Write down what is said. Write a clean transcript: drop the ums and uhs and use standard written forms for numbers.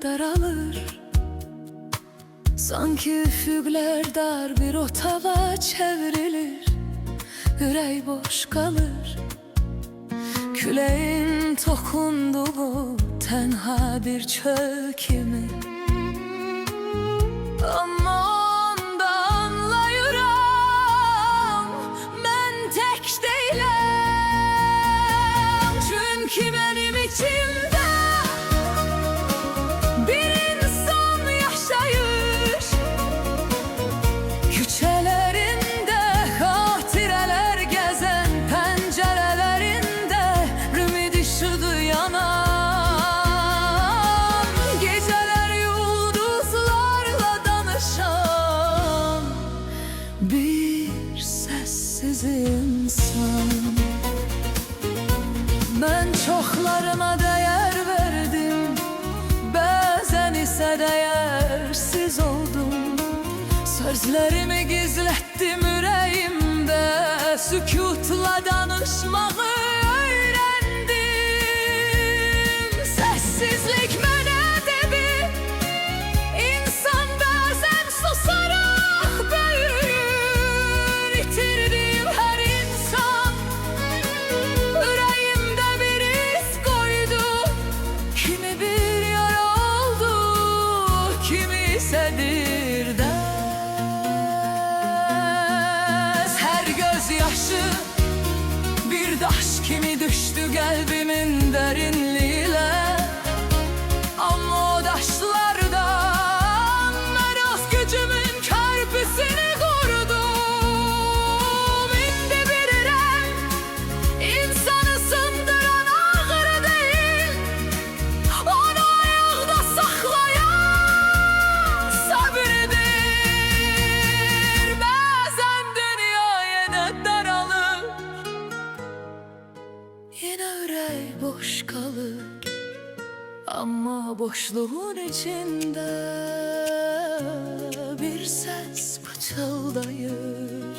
daralır. Sanki üfüqlər dar bir otağa çevrilir. Ürək boş qalır. Küləyin toxunduğu tənha bir çöl kimi. Amma onda anlayıram, mən tək deyiləm. Çünki mənim içimdə bir insan yaşayır. Küçələrində xatirələr gəzən, pəncərələrində ümid işığı yanan, gecələr ulduzlarla danışan bir səssiz insan. Mən çoxlarına dəyər verdim, bəzən isə dəyərsiz oldum. Sözlərimi gizlətdim ürəyimdə, sükutla danışmağı öyrəndim. Səssizlik mənə dedi, insan bəzən susaraq böyür. İtirdiyim hər insan ürəyimdə bir iz qoydu. Kimi bir yara oldu, kimi isə bir dərs. Hər göz yaşı bir daş kimi düşdü qəlbimin dərinliyinə. Amma o daşlardan mən öz gücümün körpüsünü qurdum. İndi bilirəm, insanı sındıran ağır deyil, onu ayaqda saxlayan səbirdir. Bəzən dünya yenə daralır, yenə ürək boş qalır. Amma boşluğun içində bir səs pıçıldayır.